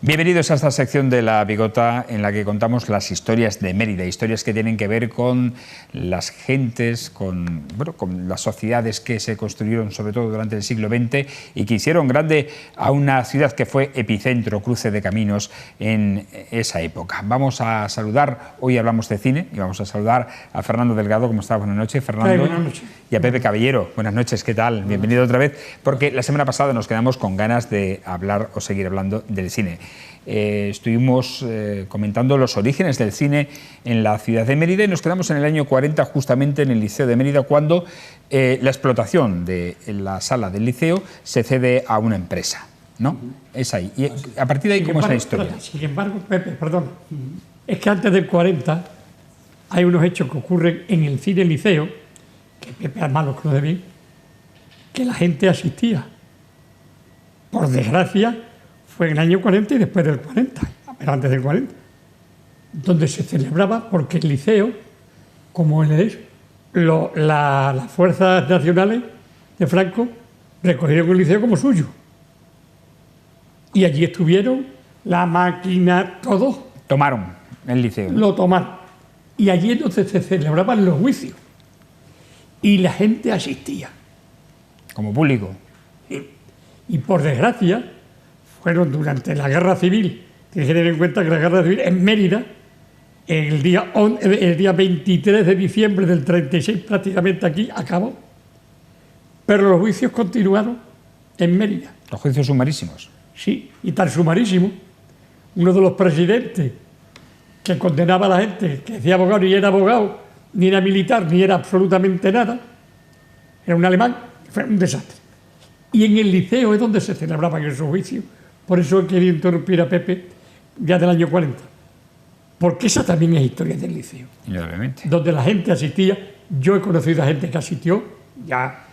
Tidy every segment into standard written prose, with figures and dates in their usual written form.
Bienvenidos a esta sección de La Bigota en la que contamos las historias de Mérida, historias que tienen que ver con las gentes, con las sociedades que se construyeron sobre todo durante el siglo XX y que hicieron grande a una ciudad que fue epicentro, cruce de caminos en esa época. Vamos a saludar, hoy hablamos de cine y vamos a saludar a Fernando Delgado. ¿Cómo estás? Buenas noches, Fernando. Buenas noches. Y a Pepe Caballero. Buenas noches, ¿qué tal? Bienvenido otra vez, porque la semana pasada nos quedamos con ganas de hablar o seguir hablando del cine. Estuvimos comentando los orígenes del cine en la ciudad de Mérida y nos quedamos en el año 40 justamente en el Liceo de Mérida cuando la explotación de la sala del liceo se cede a una empresa, ¿no? Es ahí. Y a partir de ahí, ¿cómo es la historia? Sin embargo, Pepe, perdón, es que antes del 40 hay unos hechos que ocurren en el cine liceo, que Pepe además los conoce bien, que la gente asistía. Por desgracia, fue en el año 40 y después del 40, pero antes del 40, donde se celebraba porque el liceo, como él es, las fuerzas nacionales de Franco recogieron el liceo como suyo. Y allí estuvieron, la máquina, todos. Tomaron el liceo, ¿no? Lo tomaron. Y allí entonces se celebraban los juicios. Y la gente asistía. Como público. Y por desgracia, fueron durante la Guerra Civil, tienes que tener en cuenta que la Guerra Civil en Mérida, el día 23 de diciembre del 36 prácticamente aquí acabó, pero los juicios continuaron en Mérida. Los juicios sumarísimos. Sí, y tan sumarísimo, uno de los presidentes que condenaba a la gente, que decía abogado, ni era abogado, ni era militar, ni era absolutamente nada, era un alemán, fue un desastre. Y en el liceo es donde se celebraban esos juicios. Por eso he querido interrumpir a Pepe ya del año 40. Porque esa también es historia del liceo. Obviamente. Donde la gente asistía. Yo he conocido a gente que asistió, ya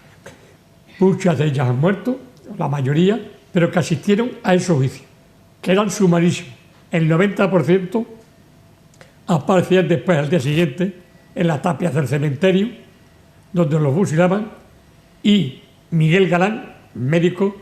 muchas de ellas han muerto, la mayoría, pero que asistieron a esos juicios, que eran sumarísimos. El 90% aparecían después al día siguiente en las tapias del cementerio, donde los fusilaban, y Miguel Galán, médico,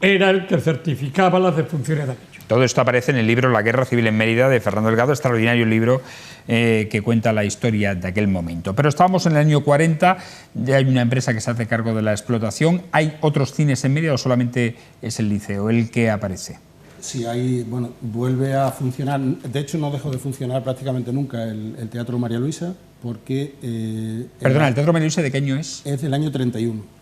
era el que certificaba las defunciones de aquellos. Todo esto aparece en el libro La Guerra Civil en Mérida de Fernando Delgado, extraordinario libro que cuenta la historia de aquel momento. Pero estábamos en el año 40, ya hay una empresa que se hace cargo de la explotación. ¿Hay otros cines en Mérida o solamente es el liceo el que aparece? Sí, ahí, bueno, vuelve a funcionar, de hecho no dejó de funcionar prácticamente nunca el Teatro María Luisa, porque... Perdona, ¿el Teatro María Luisa de qué año es? Es del año 31.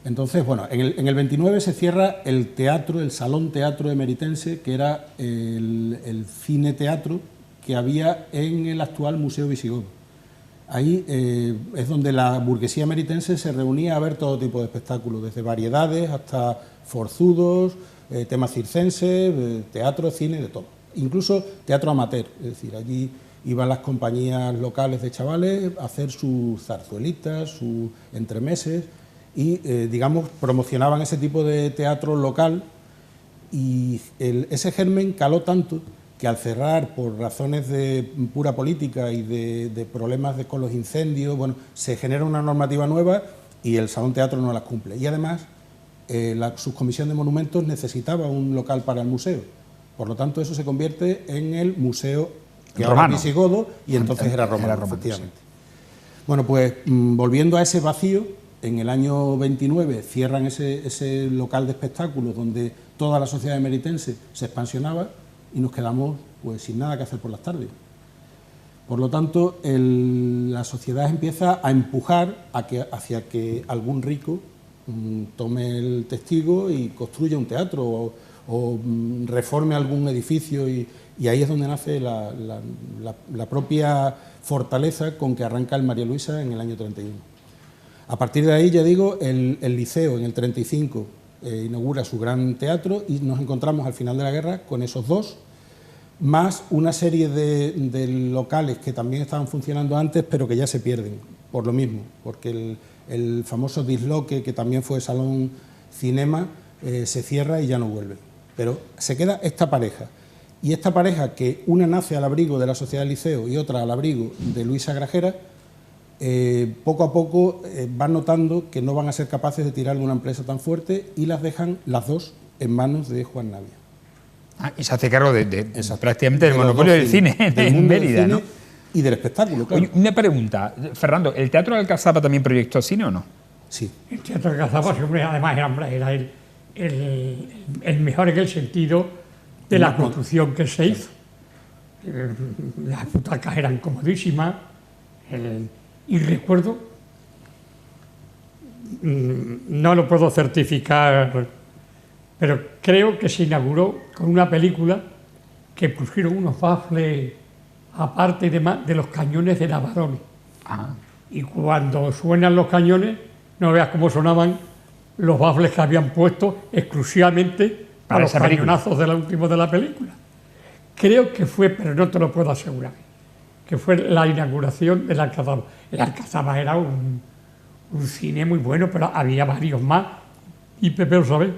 Entonces, bueno, en el 29 se cierra el teatro, el Salón Teatro Emeritense, que era el cine-teatro que había en el actual Museo Visigodo. Ahí es donde la burguesía emeritense se reunía a ver todo tipo de espectáculos, desde variedades hasta forzudos, temas circenses, teatro, cine, de todo. Incluso teatro amateur, es decir, allí iban las compañías locales de chavales a hacer sus zarzuelitas, sus entremeses, y, digamos, promocionaban ese tipo de teatro local y ese germen caló tanto que al cerrar por razones de pura política y de problemas con los incendios, bueno, se genera una normativa nueva y el Salón Teatro no la cumple. Y además, la Subcomisión de Monumentos necesitaba un local para el museo. Por lo tanto, eso se convierte en el museo que ahora es visigodo y entonces era romano, efectivamente. Sí. Bueno, pues volviendo a ese vacío, en el año 29 cierran ese local de espectáculos donde toda la sociedad emeritense se expansionaba y nos quedamos pues sin nada que hacer por las tardes. Por lo tanto, la sociedad empieza a empujar hacia que algún rico tome el testigo y construya un teatro o reforme algún edificio y ahí es donde nace la propia fortaleza con que arranca el María Luisa en el año 31. A partir de ahí, ya digo, el liceo en el 35 inaugura su gran teatro y nos encontramos al final de la guerra con esos dos, más una serie de locales que también estaban funcionando antes, pero que ya se pierden, por lo mismo, porque el famoso Disloque, que también fue Salón Cinema, se cierra y ya no vuelve. Pero se queda esta pareja, y esta pareja, que una nace al abrigo de la Sociedad del Liceo y otra al abrigo de Luisa Grajera, poco a poco van notando que no van a ser capaces de tirar de una empresa tan fuerte y las dejan las dos en manos de Juan Navia. Y se hace cargo de prácticamente del De los monopolio dos del cine del en mundo del Mérida, cine ¿no? Y del espectáculo, claro. Oye, una pregunta, Fernando, ¿el Teatro de Alcazaba también proyectó cine o no? Sí. El teatro de Alcazaba siempre, además, era el mejor en el sentido de la construcción que se hizo. Las butacas eran comodísimas. Y recuerdo, no lo puedo certificar, pero creo que se inauguró con una película que pusieron unos baffles aparte y demás de los cañones de Navarone. Y cuando suenan los cañones, no veas cómo sonaban los baffles que habían puesto exclusivamente para los cañonazos de la última de la película. Creo que fue, pero no te lo puedo asegurar, que fue la inauguración del Alcazaba. El Alcazaba era un cine muy bueno, pero había varios más, y Pepe lo sabe.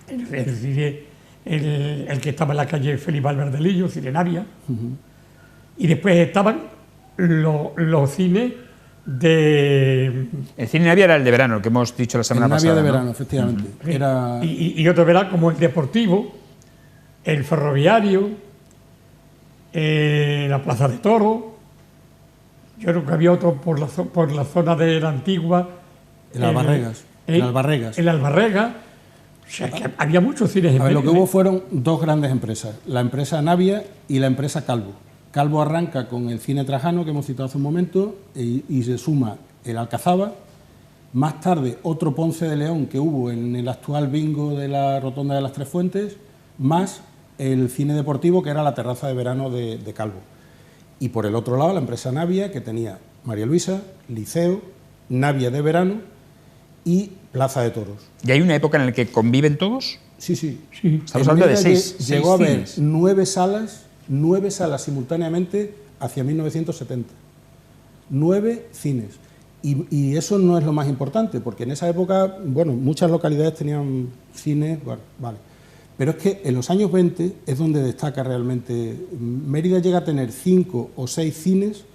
El cine, el que estaba en la calle Felipe Alberdelillo, Cine Navia, y después estaban los cines de... El cine Navia era el de verano, el que hemos dicho la semana pasada. El Navia de verano, ¿no? efectivamente. Era... Y otro verano como el deportivo, el ferroviario, la Plaza de Toros. Yo creo que había otro por la zona de la Antigua. El Albarregas. El Albarregas. El Albarregas. O sea, que había muchos cines en A ver, lo que Mérida. hubo fueron dos grandes empresas, la empresa Navia y la empresa Calvo. Calvo arranca con el cine Trajano, que hemos citado hace un momento, y se suma el Alcazaba. Más tarde, otro Ponce de León que hubo en el actual bingo de la Rotonda de las Tres Fuentes, más el cine deportivo, que era la terraza de verano de Calvo. Y por el otro lado, la empresa Navia, que tenía María Luisa, Liceo, Navia de verano y Plaza de Toros. ¿Y hay una época en la que conviven todos? Sí, sí. Estamos hablando de seis Llegó a haber cines. 9 salas simultáneamente hacia 1970. 9 cines. Y eso no es lo más importante, porque en esa época, bueno, muchas localidades tenían cines, bueno, vale. Pero es que en los años 20 es donde destaca realmente. Mérida llega a tener 5 o 6 cines,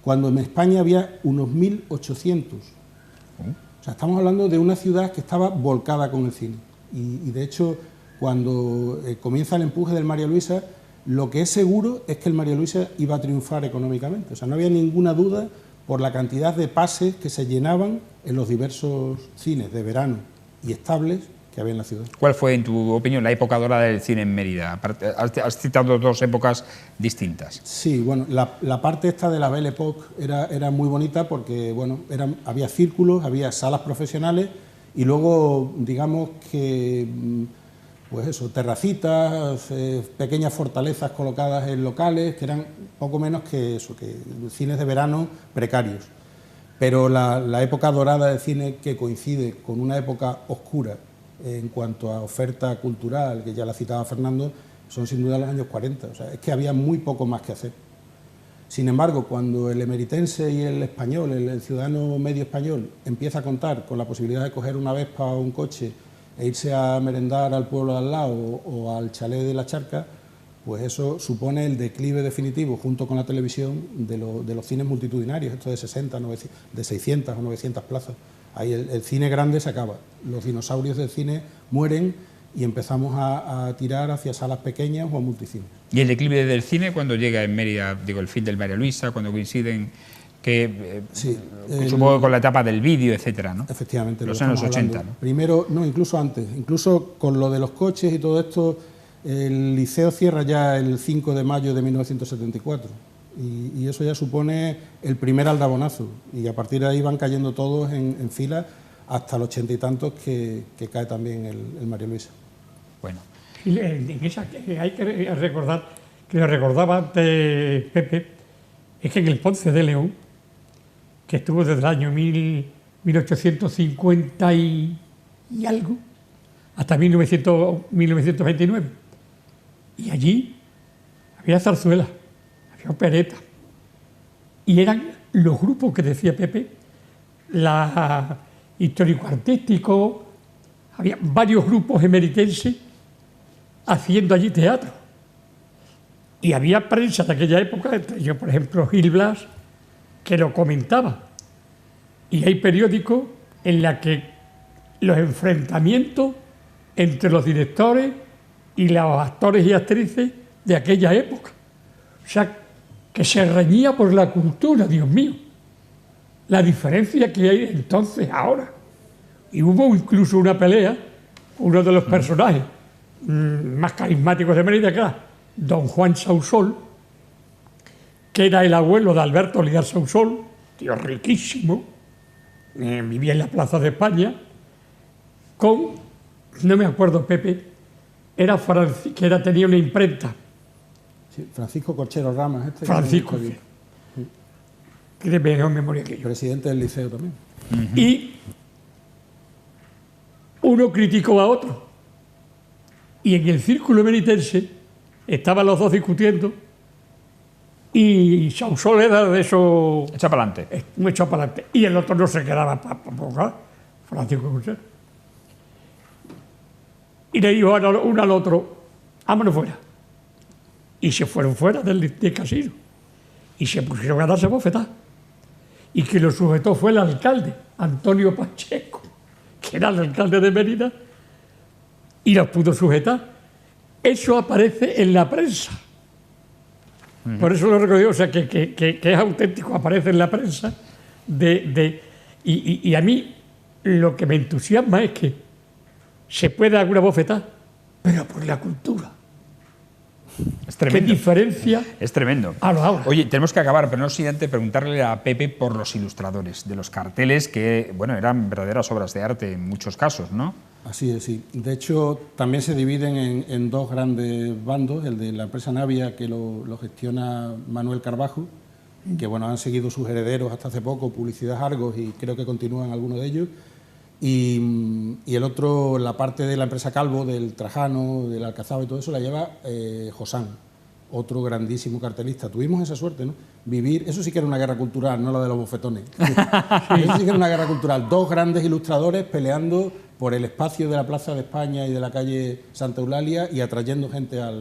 cuando en España había unos 1.800. O sea, estamos hablando de una ciudad que estaba volcada con el cine. Y de hecho, cuando comienza el empuje del María Luisa, lo que es seguro es que el María Luisa iba a triunfar económicamente. O sea, no había ninguna duda por la cantidad de pases que se llenaban en los diversos cines de verano y estables que había en la ciudad. ¿Cuál fue, en tu opinión, la época dorada del cine en Mérida? Has citado dos épocas distintas. Sí, bueno, la parte esta de la Belle Époque era muy bonita porque, bueno, había círculos, había salas profesionales y luego, digamos que, pues eso, terracitas, pequeñas fortalezas colocadas en locales que eran poco menos que eso, que cines de verano precarios. Pero la época dorada del cine, que coincide con una época oscura en cuanto a oferta cultural, que ya la citaba Fernando, son sin duda los años 40. O sea, es que había muy poco más que hacer. Sin embargo, cuando el emeritense y el español, el ciudadano medio español, empieza a contar con la posibilidad de coger una Vespa o un coche e irse a merendar al pueblo de al lado o al chalet de la Charca, pues eso supone el declive definitivo, junto con la televisión, de los cines multitudinarios, esto de 60, de 600 o 900 plazas. Ahí el cine grande se acaba, los dinosaurios del cine mueren y empezamos a tirar hacia salas pequeñas o a multicines. ¿Y el declive del cine cuando llega en Mérida, digo, el fin del María Luisa, cuando coinciden, que sí, supongo que con la etapa del vídeo, etcétera, ¿no? Efectivamente. Los años 80, ¿no? Primero, no, incluso antes, incluso con lo de los coches y todo esto, el Liceo cierra ya el 5 de mayo de 1974 y eso ya supone el primer aldabonazo y a partir de ahí van cayendo todos en fila hasta los 80 y tantos que cae también el María Luisa. Bueno. Y en esa, hay que recordar, que lo recordaba antes Pepe, es que en el Ponce de León, que estuvo desde el año 1850 y algo, hasta 1929, y allí había zarzuela, había opereta, y eran los grupos que decía Pepe, la histórico-artístico, había varios grupos emeritenses haciendo allí teatro. Y había prensa de aquella época, entre ellos, por ejemplo, Gil Blas, que lo comentaba. Y hay periódicos en los que los enfrentamientos entre los directores y los actores y actrices de aquella época. O sea, que se reñía por la cultura, Dios mío. La diferencia que hay entonces ahora. Y hubo incluso una pelea, uno de los personajes más carismáticos de Mérida, que era don Juan Sausol, que era el abuelo de Alberto Liar Sausol, tío riquísimo, vivía en la Plaza de España, con, no me acuerdo, Pepe, tenía una imprenta. Sí, Francisco Corchero Ramas. Francisco, que de mejor memoria que yo. Presidente del Liceo también. Y uno criticó a otro. Y en el círculo meritense estaban los dos discutiendo y Sausol era de eso... Echa para adelante. Un echado para adelante. Y el otro no se quedaba para Francisco Corchero. Y le dijo uno al otro, vámonos fuera. Y se fueron fuera del casino. Y se pusieron a darse bofetadas. Y que lo sujetó fue el alcalde, Antonio Pacheco, que era el alcalde de Mérida, y los pudo sujetar. Eso aparece en la prensa. Por eso lo recordé, o sea, que es auténtico, aparece en la prensa. Y a mí lo que me entusiasma es que se puede dar una bofetada, pero por la cultura. Es tremendo. ¿Qué diferencia? Es tremendo. Ahora. Oye, tenemos que acabar, pero no sin antes preguntarle a Pepe por los ilustradores de los carteles que, bueno, eran verdaderas obras de arte en muchos casos, ¿no? Así es, sí. De hecho, también se dividen en dos grandes bandos, el de la empresa Navia, que lo gestiona Manuel Carbajo, que, bueno, han seguido sus herederos hasta hace poco, Publicidad Argos, y creo que continúan algunos de ellos. Y el otro, la parte de la empresa Calvo, del Trajano, del Alcazaba y todo eso, la lleva Josán, otro grandísimo cartelista. Tuvimos esa suerte, ¿no? Vivir, eso sí que era una guerra cultural, no la de los bofetones. Eso sí que era una guerra cultural. Dos grandes ilustradores peleando por el espacio de la Plaza de España y de la calle Santa Eulalia y atrayendo gente a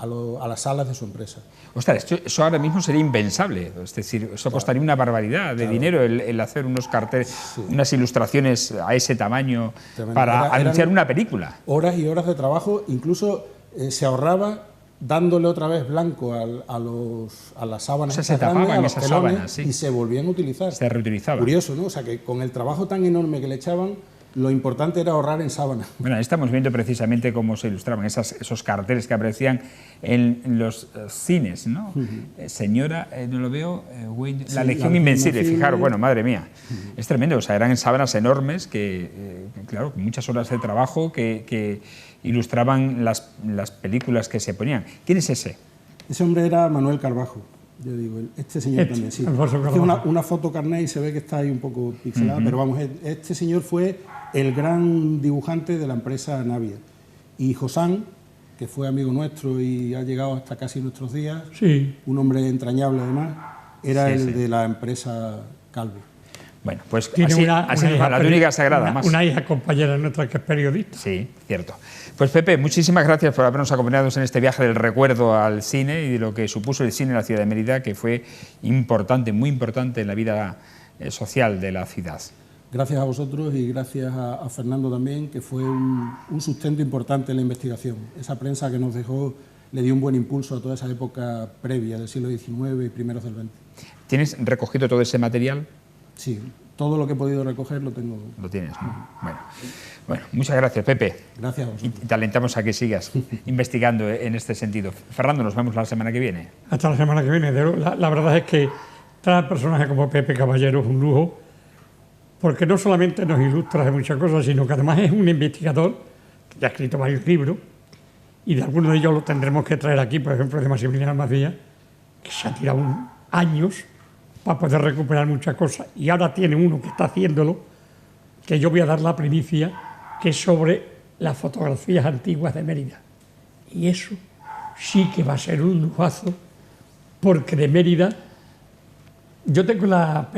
las salas de su empresa. Ostras, eso ahora mismo sería impensable. Es decir, eso costaría una barbaridad de dinero el hacer unos carteles, unas ilustraciones a ese tamaño para anunciar una película. Horas y horas de trabajo, incluso se ahorraba dándole otra vez blanco a las sábanas. O sea, se tapaban esas sábanas, sí. Y se volvían a utilizar. Se reutilizaban. Curioso, ¿no? O sea, que con el trabajo tan enorme que le echaban, lo importante era ahorrar en sábanas. Bueno, estamos viendo precisamente cómo se ilustraban esos carteles que aparecían en los cines, ¿no? Señora, no lo veo, la Legión Invencible, fijaros, bueno, madre mía, es tremendo, o sea, eran sábanas enormes que, claro, muchas horas de trabajo que ilustraban las películas que se ponían. ¿Quién es ese? Ese hombre era Manuel Carbajo. Yo digo, este señor también, sí. Una foto carné y se ve que está ahí un poco pixelada, pero vamos, este señor fue el gran dibujante de la empresa Navia. Y Josán, que fue amigo nuestro y ha llegado hasta casi nuestros días, un hombre entrañable además, era el de la empresa Calvo. Bueno, pues tiene así la túnica sagrada. Una hija compañera nuestra que es periodista. Sí, cierto. Pues Pepe, muchísimas gracias por habernos acompañado en este viaje del recuerdo al cine y de lo que supuso el cine en la ciudad de Mérida, que fue importante, muy importante en la vida social de la ciudad. Gracias a vosotros y gracias a Fernando también, que fue un sustento importante en la investigación. Esa prensa que nos dejó le dio un buen impulso a toda esa época previa del siglo XIX y primeros del XX. ¿Tienes recogido todo ese material? Sí, todo lo que he podido recoger lo tengo. Lo tienes, ¿no? Bueno, muchas gracias, Pepe. Gracias a vosotros. Y te alentamos a que sigas investigando en este sentido. Fernando, nos vemos la semana que viene. Hasta la semana que viene. La verdad es que traer personajes como Pepe Caballero es un lujo, porque no solamente nos ilustra de muchas cosas, sino que además es un investigador que ya ha escrito varios libros, y de algunos de ellos lo tendremos que traer aquí, por ejemplo, de Maximiliano Macías, que se ha tirado años para poder recuperar muchas cosas, y ahora tiene uno que está haciéndolo, que yo voy a dar la primicia, que es sobre las fotografías antiguas de Mérida. Y eso sí que va a ser un lujazo, porque de Mérida, yo tengo la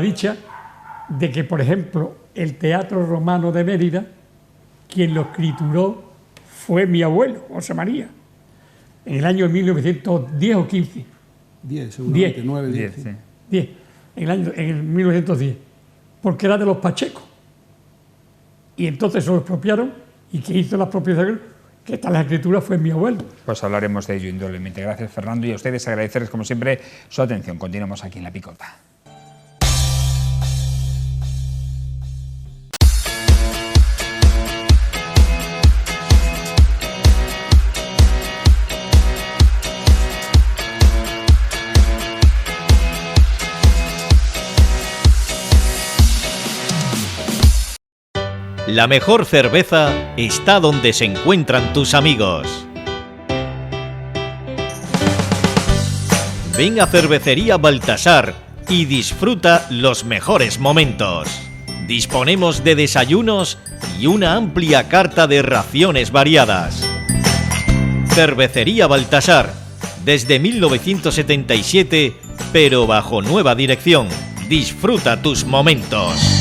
dicha de que, por ejemplo, el Teatro Romano de Mérida, quien lo escrituró fue mi abuelo, José María, en el año 1910 o 15. 10, seguramente, 9, 10. Sí. 10, en el 1910, porque era de los Pacheco. Y entonces se lo expropiaron y que hizo las propias, que tal la escritura fue mi abuelo. Pues hablaremos de ello indudablemente. Gracias, Fernando, y a ustedes agradecerles como siempre su atención. Continuamos aquí en La Picota. La mejor cerveza está donde se encuentran tus amigos. Ven a Cervecería Baltasar y disfruta los mejores momentos. Disponemos de desayunos y una amplia carta de raciones variadas. Cervecería Baltasar, desde 1977, pero bajo nueva dirección. Disfruta tus momentos.